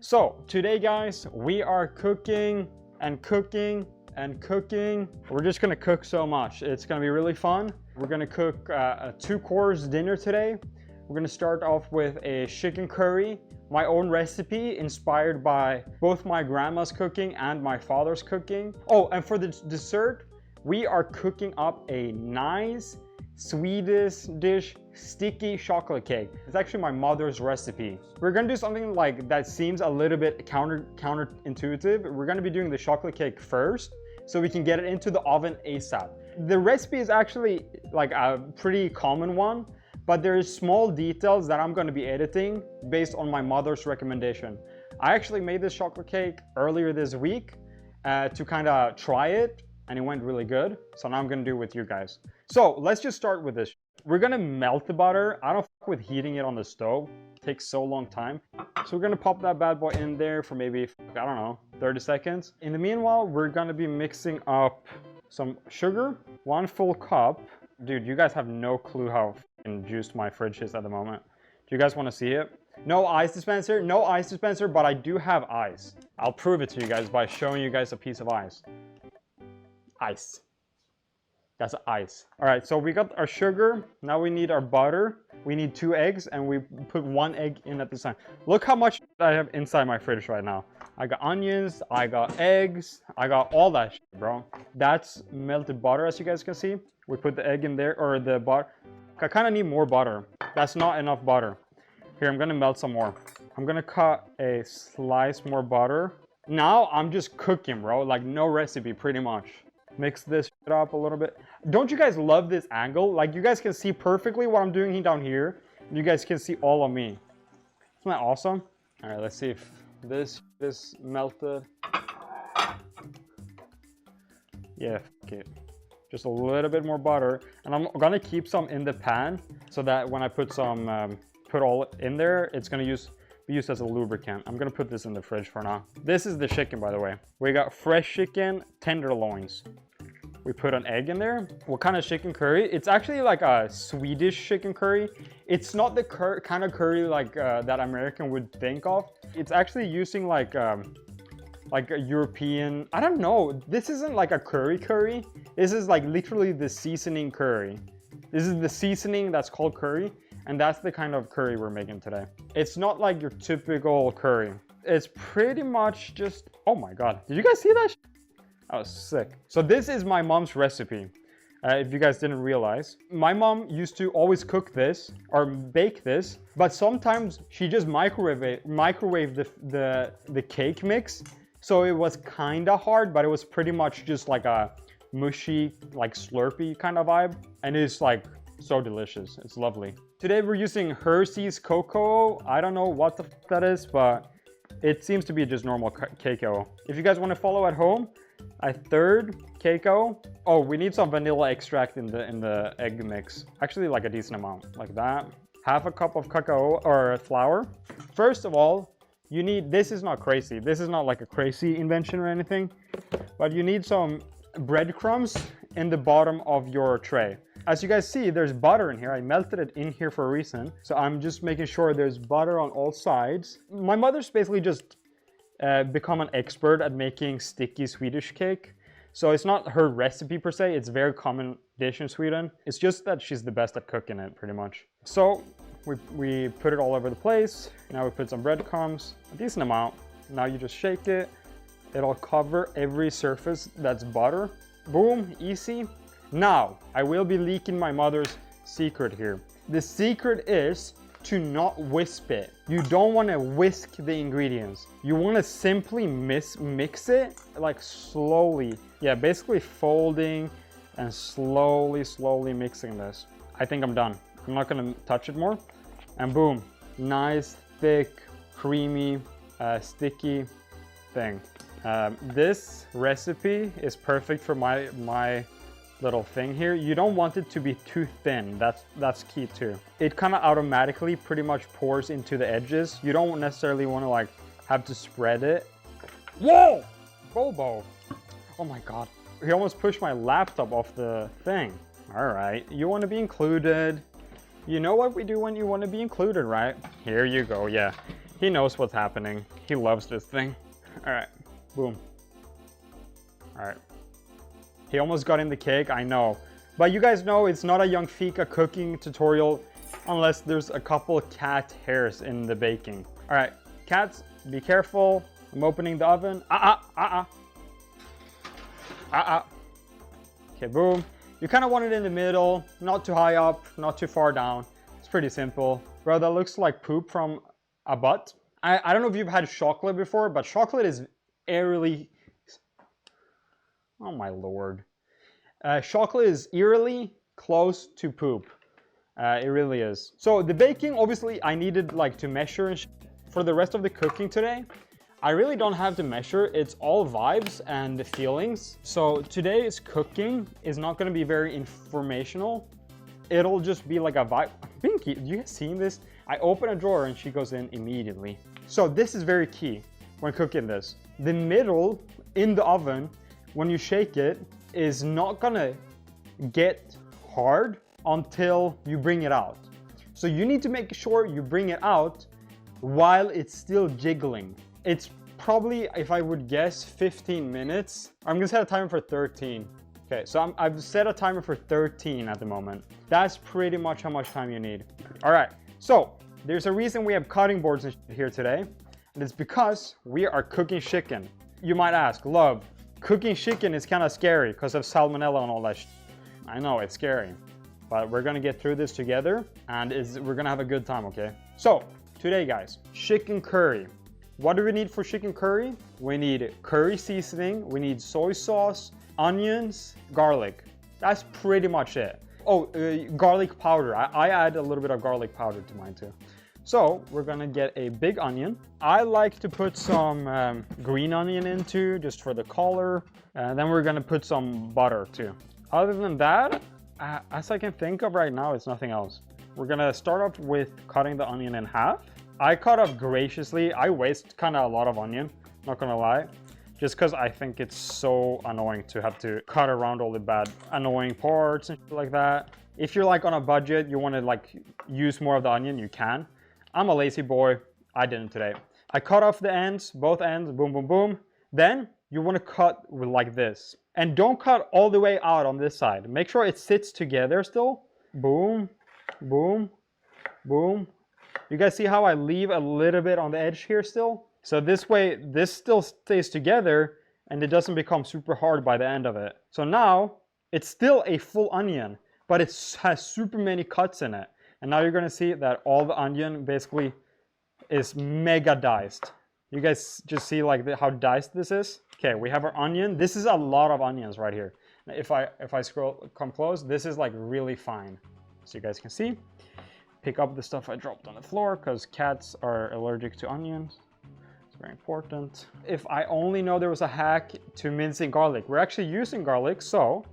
So today guys, we are cooking and cooking and cooking. We're just gonna cook so much. It's gonna be really fun. We're gonna cook a 2-course dinner today. We're gonna start off with a chicken curry, my own recipe inspired by both my grandma's cooking and my father's cooking. Oh, and for the dessert, we are cooking up a nice Swedish dish, sticky chocolate cake. It's actually my mother's recipe. We're gonna do something like that seems a little bit counterintuitive. We're gonna be doing the chocolate cake first so we can get it into the oven ASAP. The recipe is actually like a pretty common one, but there's small details that I'm gonna be editing based on my mother's recommendation. I actually made this chocolate cake earlier this week to kind of try it, and it went really good. So now I'm gonna do it with you guys. So let's just start with this. We're gonna melt the butter. I don't fuck with heating it on the stove. It takes so long time. So we're gonna pop that bad boy in there for maybe, I don't know, 30 seconds. In the meanwhile, we're gonna be mixing up some sugar, 1 full cup. Dude, you guys have no clue how juiced my fridge is at the moment. Do you guys wanna see it? No ice dispenser, no ice dispenser, but I do have ice. I'll prove it to you guys by showing you guys a piece of ice. Ice. That's ice. All right, so we got our sugar. Now we need our butter. We need 2 eggs, and we put 1 egg in at the time. Look how much I have inside my fridge right now. I got onions, I got eggs, I got all that shit, bro. That's melted butter, as you guys can see. We put the egg in there, or the butter. I kind of need more butter. That's not enough butter. Here, I'm gonna melt some more. I'm gonna cut a slice more butter. Now I'm just cooking, bro. Like no recipe, pretty much. Mix this shit up a little bit. Don't you guys love this angle? Like you guys can see perfectly what I'm doing down here. You guys can see all of me. Isn't that awesome? All right, let's see if this is melted. Yeah, okay. Just a little bit more butter. And I'm gonna keep some in the pan so that when I put some, put all in there, it's gonna be used as a lubricant. I'm gonna put this in the fridge for now. This is the chicken, by the way. We got fresh chicken tenderloins. We put an egg in there. What kind of chicken curry? It's actually like a Swedish chicken curry. It's not the kind of curry like that American would think of. It's actually using like a European, I don't know. This isn't like a curry. This is like literally the seasoning curry. This is the seasoning that's called curry. And that's the kind of curry we're making today. It's not like your typical curry. It's pretty much just, oh my God. Did you guys see that? That was sick. So this is my mom's recipe. If you guys didn't realize. My mom used to always cook this or bake this, but sometimes she just microwave the cake mix. So it was kind of hard, but it was pretty much just like a mushy, like slurpy kind of vibe. And it's like so delicious. It's lovely. Today we're using Hershey's cocoa. I don't know what the f that is, but it seems to be just normal cacao. If you guys want to follow at home, a 3rd cacao. Oh, we need some vanilla extract in the egg mix. Actually, like a decent amount, like that. 1/2 cup of cacao or flour. First of all, you need, this is not crazy. This is not like a crazy invention or anything, but you need some breadcrumbs in the bottom of your tray. As you guys see, there's butter in here. I melted it in here for a reason. So I'm just making sure there's butter on all sides. My mother's basically just become an expert at making sticky Swedish cake. So it's not her recipe per se. It's a very common dish in Sweden. It's just that she's the best at cooking it pretty much. So we put it all over the place. Now we put some breadcrumbs, a decent amount. Now you just shake it. It'll cover every surface that's butter. Boom, easy. Now, I will be leaking my mother's secret here. The secret is to not wisp it. You don't want to whisk the ingredients. You want to simply mix it like slowly. Yeah, basically folding and slowly mixing this. I think I'm done. I'm not going to touch it more. And boom, nice, thick, creamy, sticky thing. This recipe is perfect for my little thing here. You don't want it to be too thin. That's key too. It kind of automatically pretty much pours into the edges. You don't necessarily want to like have to spread it. Whoa! Bobo! Oh my God. He almost pushed my laptop off the thing. All right, you want to be included. You know what we do when you want to be included, right? Here you go, yeah. He knows what's happening. He loves this thing. All right, boom. All right. He almost got in the cake, I know. But you guys know it's not a Yungfika cooking tutorial unless there's a couple cat hairs in the baking. All right, cats, be careful. I'm opening the oven. Okay, boom. You kind of want it in the middle, not too high up, not too far down. It's pretty simple. Bro, that looks like poop from a butt. I don't know if you've had chocolate before, but chocolate is eerily... Oh my lord. Chocolate is eerily close to poop. It really is. So the baking, obviously, I needed like to measure and for the rest of the cooking today. I really don't have to measure. It's all vibes and feelings. So today's cooking is not going to be very informational. It'll just be like a vibe. Binky, you guys seen this? I open a drawer and she goes in immediately. So this is very key when cooking this. The middle in the oven, when you shake it, is not gonna get hard until you bring it out. So you need to make sure you bring it out while it's still jiggling. It's probably, if I would guess, 15 minutes. I'm gonna set a timer for 13. Okay, so I've set a timer for 13 at the moment. That's pretty much how much time you need. All right, so there's a reason we have cutting boards here today, and it's because we are cooking chicken. You might ask, love, cooking chicken is kind of scary because of salmonella and all that shit. I know, it's scary, but we're gonna get through this together and we're gonna have a good time, okay? So, today guys, chicken curry. What do we need for chicken curry? We need curry seasoning, we need soy sauce, onions, garlic. That's pretty much it. Oh, garlic powder. I add a little bit of garlic powder to mine too. So we're gonna get a big onion. I like to put some green onion in too, just for the color. And then we're gonna put some butter too. Other than that, as I can think of right now, it's nothing else. We're gonna start off with cutting the onion in half. I cut up graciously. I waste kind of a lot of onion, not gonna lie. Just because I think it's so annoying to have to cut around all the bad, annoying parts and shit like that. If you're like on a budget, you want to like use more of the onion, you can. I'm a lazy boy. I didn't today. I cut off the ends, both ends, boom, boom, boom. Then you want to cut like this. And don't cut all the way out on this side. Make sure it sits together still. Boom, boom, boom. You guys see how I leave a little bit on the edge here still? So this way, this still stays together and it doesn't become super hard by the end of it. So now it's still a full onion, but it has super many cuts in it. And now you're gonna see that all the onion basically is mega diced. You guys just see like how diced this is? Okay, we have our onion. This is a lot of onions right here. If I come close, this is like really fine. So you guys can see. Pick up the stuff I dropped on the floor because cats are allergic to onions. It's very important. If I only know there was a hack to mincing garlic. We're actually using garlic, so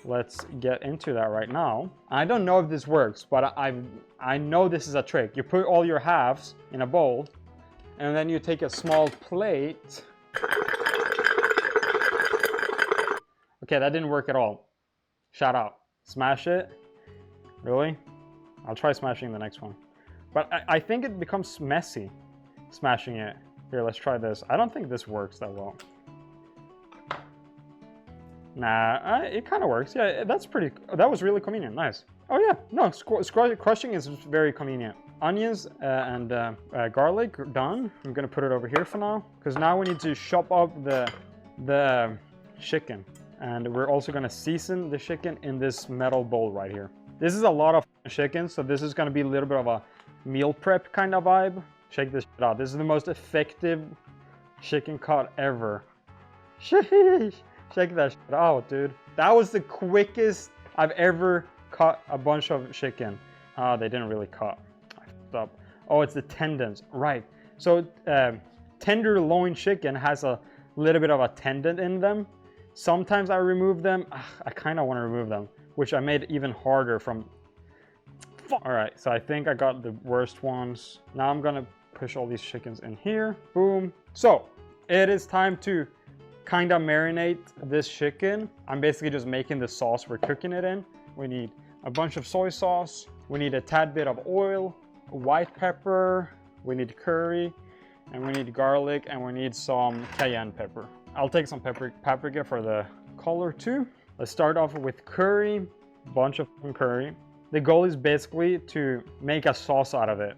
let's get into that right now. I don't know if this works, but I know this is a trick. You put all your halves in a bowl, and then you take a small plate. Okay, that didn't work at all. Shout out. Smash it. Really? I'll try smashing the next one. But I think it becomes messy, smashing it. Here, let's try this. I don't think this works that well. Nah, it kind of works. Yeah, that was really convenient. Nice. Oh yeah, no, crushing is very convenient. Onions and garlic are done. I'm gonna put it over here for now, because now we need to chop up the chicken. And we're also gonna season the chicken in this metal bowl right here. This is a lot of chicken, so this is gonna be a little bit of a meal prep kind of vibe. Check this shit out. This is the most effective chicken cut ever. Sheesh. Check that shit out, dude. That was the quickest I've ever cut a bunch of chicken. They didn't really cut. I fucked up. Oh, it's the tendons. Right. So tenderloin chicken has a little bit of a tendon in them. Sometimes I remove them. I kind of want to remove them, which I made even harder from... All right, so I think I got the worst ones. Now I'm gonna push all these chickens in here. Boom. So it is time to kind of marinate this chicken. I'm basically just making the sauce we're cooking it in. We need a bunch of soy sauce. We need a tad bit of oil, white pepper. We need curry. and we need garlic, and we need some cayenne pepper. I'll take some paprika for the color too. Let's start off with curry, bunch of curry. The goal is basically to make a sauce out of it.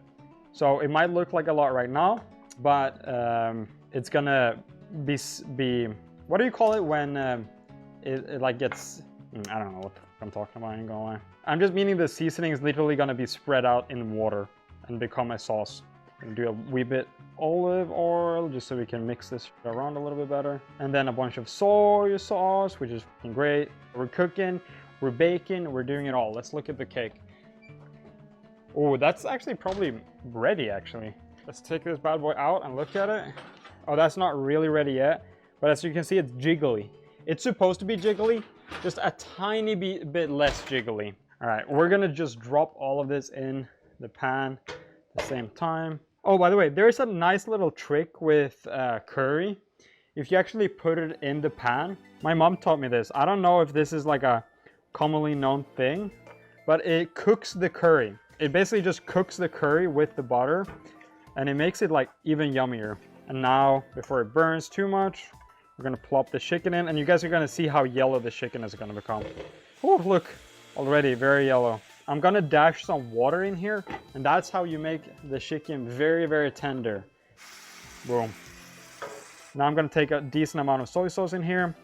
So it might look like a lot right now, but it's gonna be what do you call it when it like gets, I don't know what I'm talking about, I ain't gonna lie. I'm just meaning the seasoning is literally gonna be spread out in water and become a sauce. I'm gonna do a wee bit olive oil just so we can mix this around a little bit better. And then a bunch of soy sauce, which is great. We're cooking, we're baking, we're doing it all. Let's look at the cake. Oh, that's actually probably ready actually. Let's take this bad boy out and look at it. Oh, that's not really ready yet, but as you can see, it's jiggly. It's supposed to be jiggly, just a tiny bit less jiggly. All right, we're gonna just drop all of this in the pan at the same time. Oh, by the way, there's a nice little trick with curry. If you actually put it in the pan, my mom taught me this. I don't know if this is like a commonly known thing, but it cooks the curry. It basically just cooks the curry with the butter, and it makes it like even yummier. And now, before it burns too much, we're gonna plop the chicken in, and you guys are gonna see how yellow the chicken is gonna become. Oh, look, already very yellow. I'm gonna dash some water in here, and that's how you make the chicken very, very tender. Boom. Now I'm gonna take a decent amount of soy sauce in here.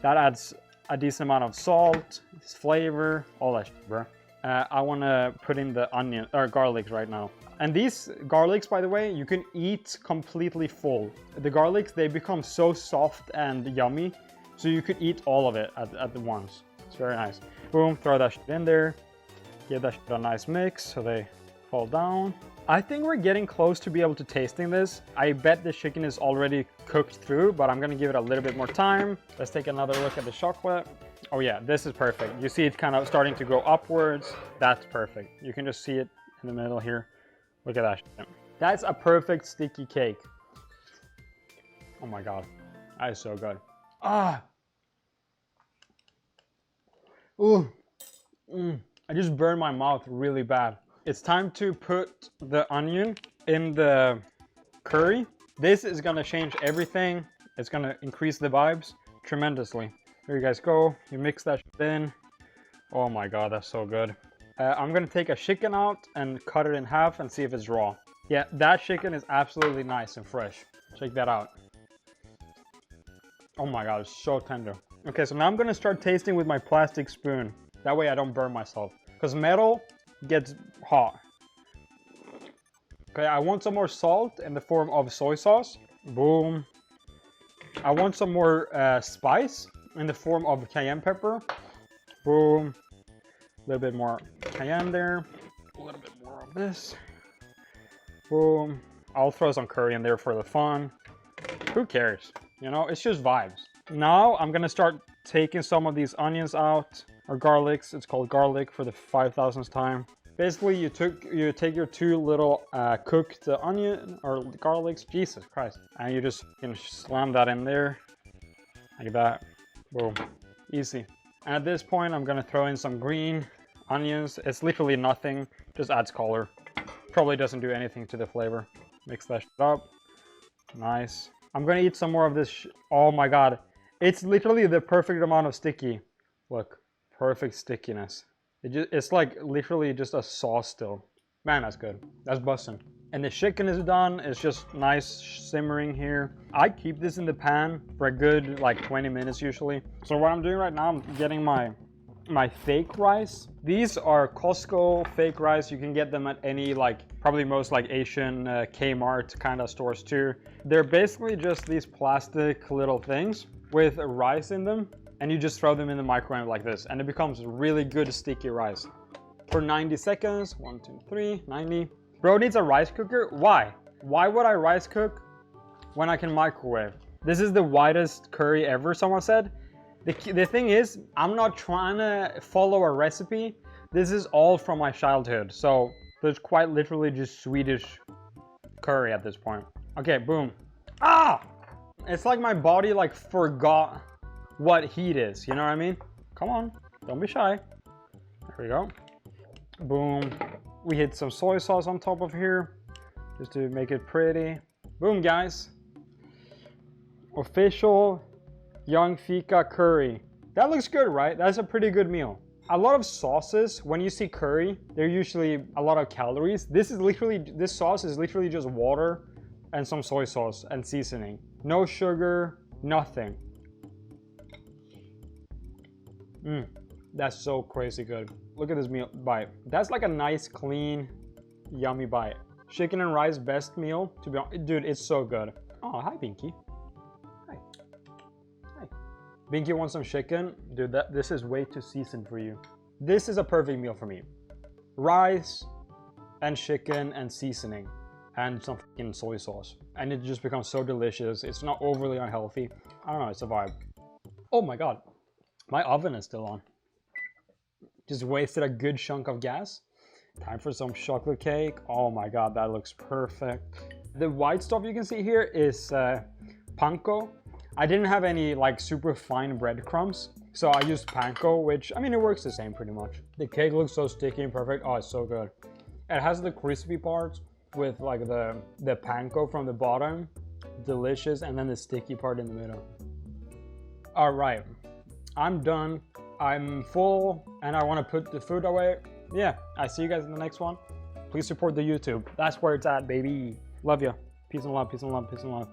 That adds a decent amount of salt, flavor, all that shit, bro. I wanna put in the onion, or garlics right now. And these garlics, by the way, you can eat completely full. The garlics, they become so soft and yummy, so you could eat all of it at the once. It's very nice. Boom, throw that shit in there. Give that shit a nice mix so they fall down. I think we're getting close to be able to tasting this. I bet the chicken is already cooked through, but I'm gonna give it a little bit more time. Let's take another look at the chocolate. Oh yeah, this is perfect. You see it kind of starting to go upwards. That's perfect. You can just see it in the middle here. Look at that shit. That's a perfect sticky cake. Oh my God, that is so good. Ah. Ooh. I just burned my mouth really bad. It's time to put the onion in the curry. This is gonna change everything. It's gonna increase the vibes tremendously. Here you guys go. You mix that shit in. Oh my God, that's so good. I'm gonna take a chicken out and cut it in half and see if it's raw. Yeah, that chicken is absolutely nice and fresh. Check that out. Oh my God, it's so tender. Okay, so now I'm gonna start tasting with my plastic spoon. That way I don't burn myself. Because metal gets hot. Okay, I want some more salt in the form of soy sauce. Boom. I want some more spice in the form of cayenne pepper. Boom. A little bit more cayenne there. A little bit more of this. Boom. I'll throw some curry in there for the fun. Who cares? You know, it's just vibes. Now I'm gonna start taking some of these onions out, or garlics. It's called garlic for the 5,000th time. Basically, you take your two little cooked onion or garlics, Jesus Christ, and you just slam that in there like that. Boom, easy. And at this point, I'm gonna throw in some green onions. It's literally nothing, just adds color. Probably doesn't do anything to the flavor. Mix that shit up. Nice. I'm gonna eat some more of this. Oh my God, it's literally the perfect amount of sticky. Look, perfect stickiness. It's like literally just a sauce still. Man, that's good. That's bussin'. And the chicken is done. It's just nice simmering here. I keep this in the pan for a good like 20 minutes usually. So what I'm doing right now, I'm getting my fake rice. These are Costco fake rice. You can get them at any like, probably most like Asian Kmart kind of stores too. They're basically just these plastic little things with rice in them. And you just throw them in the microwave like this, and it becomes really good sticky rice. For 90 seconds, 1, 2, 3, 90. Bro needs a rice cooker? Why? Why would I rice cook when I can microwave? This is the widest curry ever, someone said. The thing is, I'm not trying to follow a recipe. This is all from my childhood. So there's quite literally just Swedish curry at this point. Okay, boom. Ah! It's like my body like forgot what heat is, you know what I mean? Come on, don't be shy. There we go. Boom. We hit some soy sauce on top of here just to make it pretty. Boom, guys. Official Yungfika curry. That looks good, right? That's a pretty good meal. A lot of sauces, when you see curry, they're usually a lot of calories. This sauce is literally just water and some soy sauce and seasoning. No sugar, nothing. That's so crazy good. Look at this meal bite. That's like a nice, clean, yummy bite. Chicken and rice, best meal, to be honest. Dude, it's so good. Oh, hi, Binky. Hi. Hi. Binky wants some chicken. Dude, this is way too seasoned for you. This is a perfect meal for me. Rice and chicken and seasoning and some fucking soy sauce. And it just becomes so delicious. It's not overly unhealthy. I don't know, it's a vibe. Oh my God, my oven is still on. Just wasted a good chunk of gas. Time for some chocolate cake. Oh my God, that looks perfect. The white stuff you can see here is panko. I didn't have any like super fine breadcrumbs, so I used panko, which, I mean, it works the same pretty much. The cake looks so sticky and perfect. Oh, it's so good. It has the crispy parts with like the panko from the bottom. Delicious. And then the sticky part in the middle. All right, I'm done. I'm full and I want to put the food away. Yeah, I see you guys in the next one. Please support the YouTube. That's where it's at, baby. Love you. Peace and love, peace and love, peace and love.